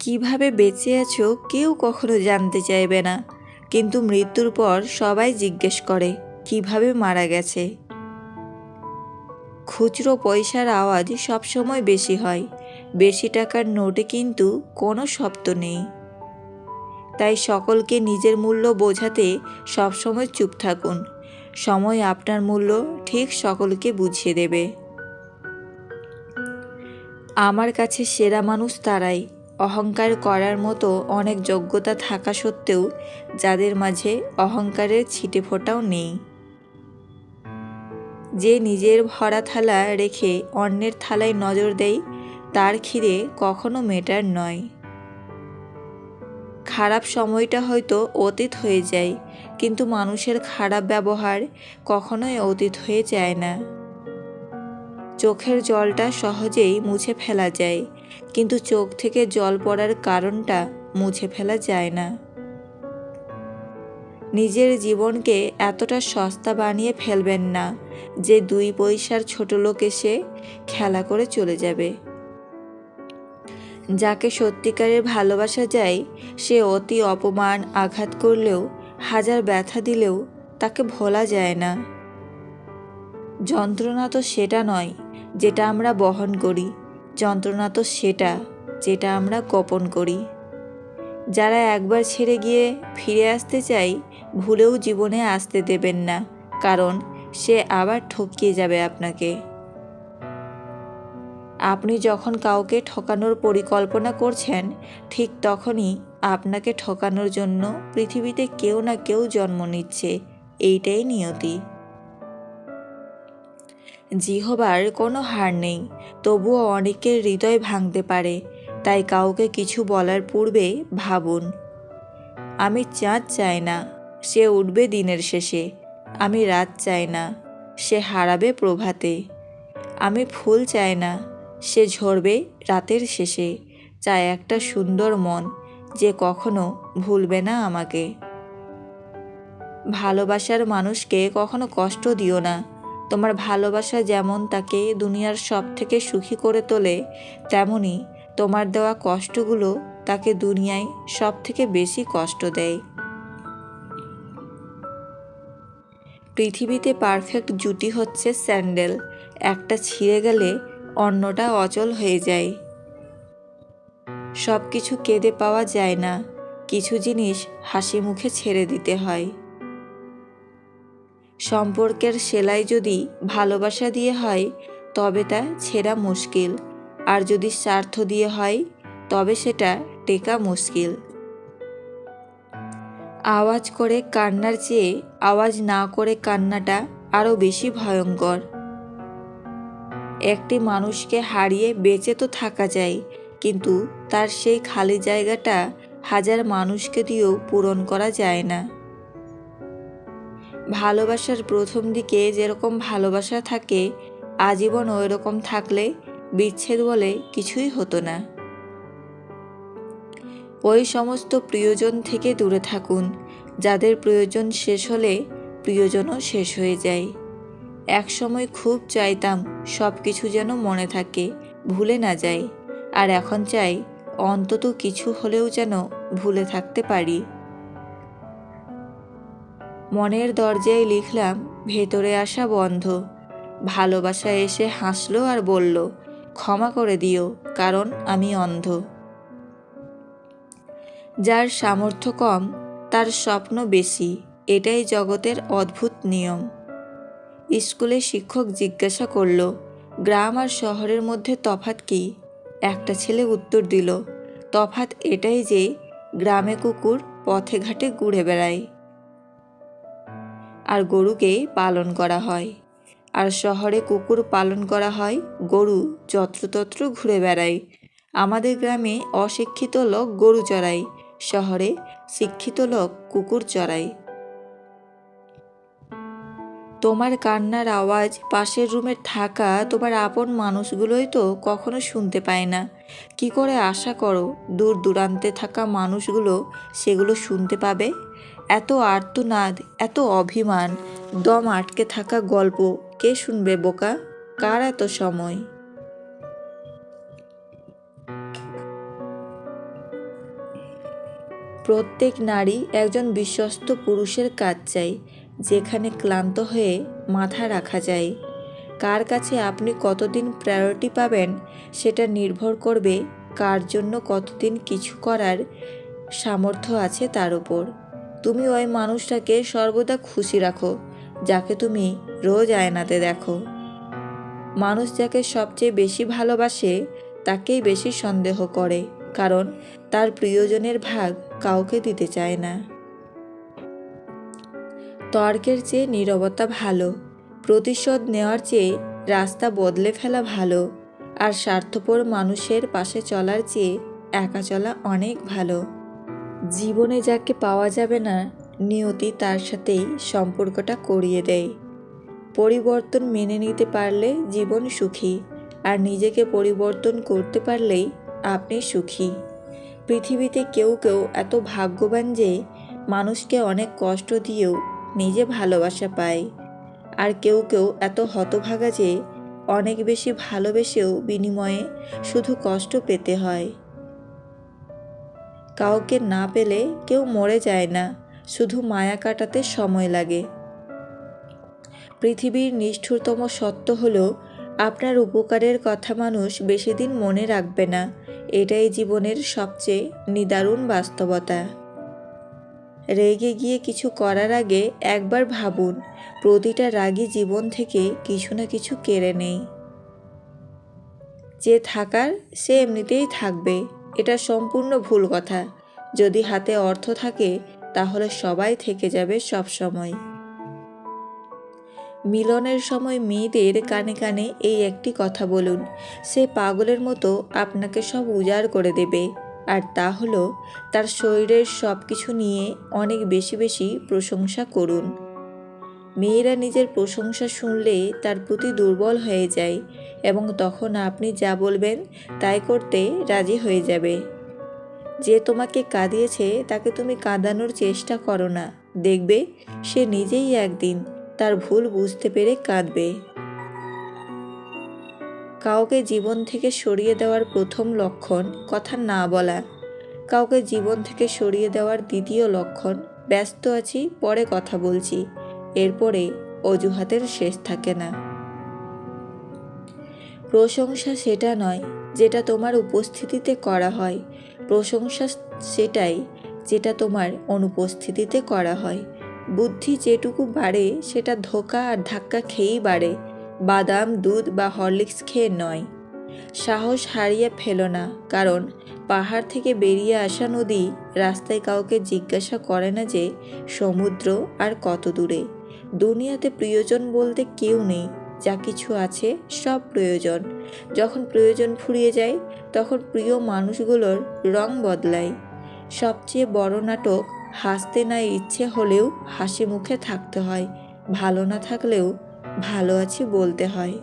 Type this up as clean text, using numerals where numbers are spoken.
কিভাবে বেঁচে আছো কেউ কখনো জানতে চাইবে না, কিন্তু মৃত্যুর পর সবাই জিজ্ঞেস করে কিভাবে মারা গেছে। খুচরো পয়সার আওয়াজ সবসময় বেশি হয়, বেশি টাকার নোটে কিন্তু কোনো শব্দ নেই। তাই সকলকে নিজের মূল্য বোঝাতে সবসময় চুপ থাকুন। সময় আপনার মূল্য ঠিক সকলকে বুঝিয়ে দেবে। আমার কাছে সেরা মানুষ তারাই, অহংকার করার মতো অনেক যোগ্যতা থাকা সত্ত্বেও যাদের মাঝে অহংকারের ছিটে ফোঁটাও নেই। যে নিজের ভরা থালা রেখে অন্যের থালায় নজর দেয় তার খিদে কখনো মেটার নয়। খারাপ সময়টা হয়তো অতীত হয়ে যায়, কিন্তু মানুষের খারাপ ব্যবহার কখনোই অতীত হয়ে যায় না। চোখের জলটা সহজেই মুছে ফেলা যায়, কিন্তু চোখ থেকে জল পড়ার কারণটা মুছে ফেলা যায় না। নিজের জীবনকে এতটা সস্তা বানিয়ে ফেলবেন না যে 2 পয়সার ছোট লোক এসে খেলা করে চলে যাবে। যাকে সত্যিকারের ভালোবাসা যায় সে অতি অপমান আঘাত করলেও, হাজার ব্যথা দিলেও তাকে ভোলা যায় না। যন্ত্রণা তো সেটা নয় যেটা আমরা বহন করি, যন্ত্রণা তো সেটা যেটা আমরা গোপন করি। যারা একবার ছেড়ে গিয়ে ফিরে আসতে চাই ভুলেও জীবনে আসতে দেবেন না, কারণ সে আবার ঠকিয়ে যাবে আপনাকে। আপনি যখন কাউকে ঠকানোর পরিকল্পনা করছেন ঠিক তখনই আপনাকে ঠকানোর জন্য পৃথিবীতে কেউ না কেউ জন্ম নিচ্ছে। এইটাই নিয়তি। জিহবার কোনো হার নেই, তবুও অনেকের হৃদয় ভাঙতে পারে। তাই কাউকে কিছু বলার পূর্বে ভাবুন। আমি চাঁদ চাই না, সে উঠবে দিনের শেষে। আমি রাত চাই না, সে হারাবে প্রভাতে। আমি ফুল চাই না, সে ঝরবে রাতের শেষে। চাই একটা সুন্দর মন যে কখনো ভুলবে না আমাকে। ভালোবাসার মানুষকে কখনো কষ্ট দিও না। তোমার ভালোবাসা যেমন তাকে দুনিয়ার সব থেকে সুখী করে তোলে, তেমনি তোমার দেওয়া কষ্টগুলো তাকে দুনিয়ায় সব থেকে বেশি কষ্ট দেয়। পৃথিবীতে পারফেক্ট জুটি হচ্ছে স্যান্ডেল, একটা ছিঁড়ে গেলে অন্যটা অচল হয়ে যায়। সব কিছু কেঁদে পাওয়া যায় না, কিছু জিনিস হাসি মুখে ছেড়ে দিতে হয়। সম্পর্কের সেলাই যদি ভালোবাসা দিয়ে হয় তবে তা ছেঁড়া মুশকিল, আর যদি স্বার্থ দিয়ে হয় তবে সেটা টেকা মুশকিল। আওয়াজ করে কান্নার চেয়ে আওয়াজ না করে কান্নাটা আরও বেশি ভয়ঙ্কর। একটি মানুষকে হারিয়ে বেঁচে তো থাকা যায়, কিন্তু তার সেই খালি জায়গাটা হাজার মানুষকে দিয়েও পূরণ করা যায় না। ভালোবাসার প্রথম দিকে যেরকম ভালোবাসা থাকে, আজীবন ওই রকম থাকলে বিচ্ছেদ বলে কিছুই হতো না। ওই সমস্ত প্রিয়জন থেকে দূরে থাকুন যাদের প্রয়োজন শেষ হলে প্রিয়জনও শেষ হয়ে যায়। এক সময় খুব চাইতাম সব কিছু যেন মনে থাকে, ভুলে না যাই, আর এখন চাই অন্তত কিছু হলেও যেন ভুলে থাকতে পারি। মনের দরজায় লিখলাম ভেতরে আসা বন্ধ। ভালোবাসা এসে হাসলো আর বলল, ক্ষমা করে দিও কারণ আমি অন্ধ। যার সামর্থ্য কম তার স্বপ্ন বেশি, এটাই জগতের অদ্ভুত নিয়ম। স্কুলে শিক্ষক জিজ্ঞাসা করল, গ্রাম আর শহরের মধ্যে তফাৎ কি? একটা ছেলে উত্তর দিল, তফাৎ এটাই যে গ্রামে কুকুর পথে ঘাটে ঘুরে বেড়ায় আর গরুকে পালন করা হয়, আর শহরে কুকুর পালন করা হয়, গরু যত্রতত্র ঘুরে বেড়ায়। আমাদের গ্রামে অশিক্ষিত লোক গরু চড়ায়, শহরে শিক্ষিত লোক কুকুর চড়ায়। তোমার কান্নার আওয়াজ পাশের রুমে থাকা তোমার আপন মানুষগুলোই তো কখনো শুনতে পায় না। কি করে আশা করো দূর দূরান্তে থাকা মানুষগুলো সেগুলো শুনতে পাবে? এত আর্তনাদ, এত অভিমান, দম আটকে থাকা গল্প কে শুনবে বোকা? কার এত সময়? প্রত্যেক নারী একজন বিশ্বস্ত পুরুষের কাজ চাই, যেখানে ক্লান্ত হয়ে মাথা রাখা যায়। কার কাছে আপনি কতদিন প্রায়োরিটি পাবেন সেটা নির্ভর করবে কার জন্য কতদিন কিছু করার সামর্থ্য আছে তার উপর। তুমি ওই মানুষটাকে সর্বদা খুশি রাখো যাকে তুমি রোজ আয়নাতে দেখো। মানুষ যাকে সবচেয়ে বেশি ভালোবাসে তাকেই বেশি সন্দেহ করে, কারণ তার প্রিয়জনের ভাগ কাউকে দিতে চায় না। তর্কের চেয়ে নীরবতা ভালো, প্রতিশোধ নেওয়ার চেয়ে রাস্তা বদলে ফেলা ভালো, আর স্বার্থপর মানুষের পাশে চলার চেয়ে একা চলা অনেক ভালো। জীবনে যাকে পাওয়া যাবে না, নিয়তি তার সাথেই সম্পর্কটা করিয়ে দেয়। পরিবর্তন মেনে নিতে পারলে জীবন সুখী, আর নিজেকে পরিবর্তন করতে পারলেই আপনি সুখী। পৃথিবীতে কেউ কেউ এত ভাগ্যবান যে মানুষকে অনেক কষ্ট দিয়েও নিজে ভালোবাসা পায়, আর কেউ কেউ এত হতভাগা যে অনেক বেশি ভালোবেসেও বিনিময়ে শুধু কষ্ট পেতে হয়। কাউকে না পেলে কেউ মরে যায় না, শুধু মায়া কাটাতে সময় লাগে। পৃথিবীর নিষ্ঠুরতম সত্য হলো আপনার উপকারের কথা মানুষ বেশি দিন মনে রাখবে না। এটাই জীবনের সবচেয়ে নিদারুণ বাস্তবতা। রেগে গিয়ে কিছু করার আগে একবার ভাবুন, প্রতিটা রাগী জীবন থেকে কিছু না কিছু কেড়ে নেই। যে থাকার সে এমনিতেই থাকবে, এটা সম্পূর্ণ ভুল কথা। যদি হাতে অর্থ থাকে তাহলে সবাই থেকে যাবে সব সময়। মিলনের সময় মেয়েদের কানে কানে এই একটি কথা বলুন, সে পাগলের মতো আপনাকে সব উজাড় করে দেবে, আর তা হলো তার শরীরের সব কিছু নিয়ে অনেক বেশি বেশি প্রশংসা করুন। মেয়েরা নিজের প্রশংসা শুনলে তার প্রতি দুর্বল হয়ে যায়, এবং তখন আপনি যা বলবেন তাই করতে রাজি হয়ে যাবে। যে তোমাকে কাঁদিয়েছে তাকে তুমি কাঁদানোর চেষ্টা করো না, দেখবে সে নিজেই একদিন তার ভুল বুঝতে পেরে কাঁদবে। কাউকে জীবন থেকে সরিয়ে দেওয়ার প্রথম লক্ষণ কথা না বলা। কাউকে জীবন থেকে সরিয়ে দেওয়ার দ্বিতীয় লক্ষণ ব্যস্ত আছি, পরে কথা বলছি। এরপরে অজুহাতের শেষ থাকে না। প্রশংসা সেটা নয় যেটা তোমার উপস্থিতিতে করা হয়, প্রশংসা সেটাই যেটা তোমার অনুপস্থিতিতে করা হয়। বুদ্ধি যেটুকু বাড়ে সেটা ধোঁকা আর ধাক্কা খেয়েই বাড়ে, বাদাম, দুধ বা হরলিক্স খেয়ে নয়। সাহস হারিয়ে ফেলো না, কারণ পাহাড় থেকে বেরিয়ে আসা নদী রাস্তায় কাউকে জিজ্ঞাসা করে না যে সমুদ্র আর কত দূরে। দুনিয়াতে প্রিয়জন বলতে কেউ নেই, যা কিছু আছে সব প্রয়োজন। যখন প্রয়োজন ফুরিয়ে যায় তখন প্রিয় মানুষগুলোর রং বদলায়। সবচেয়ে বড় নাটক হাসতে না ইচ্ছে হলেও হাসি মুখে থাকতে হয়, ভালো না থাকলেও ভালো আছি বলতে হয়।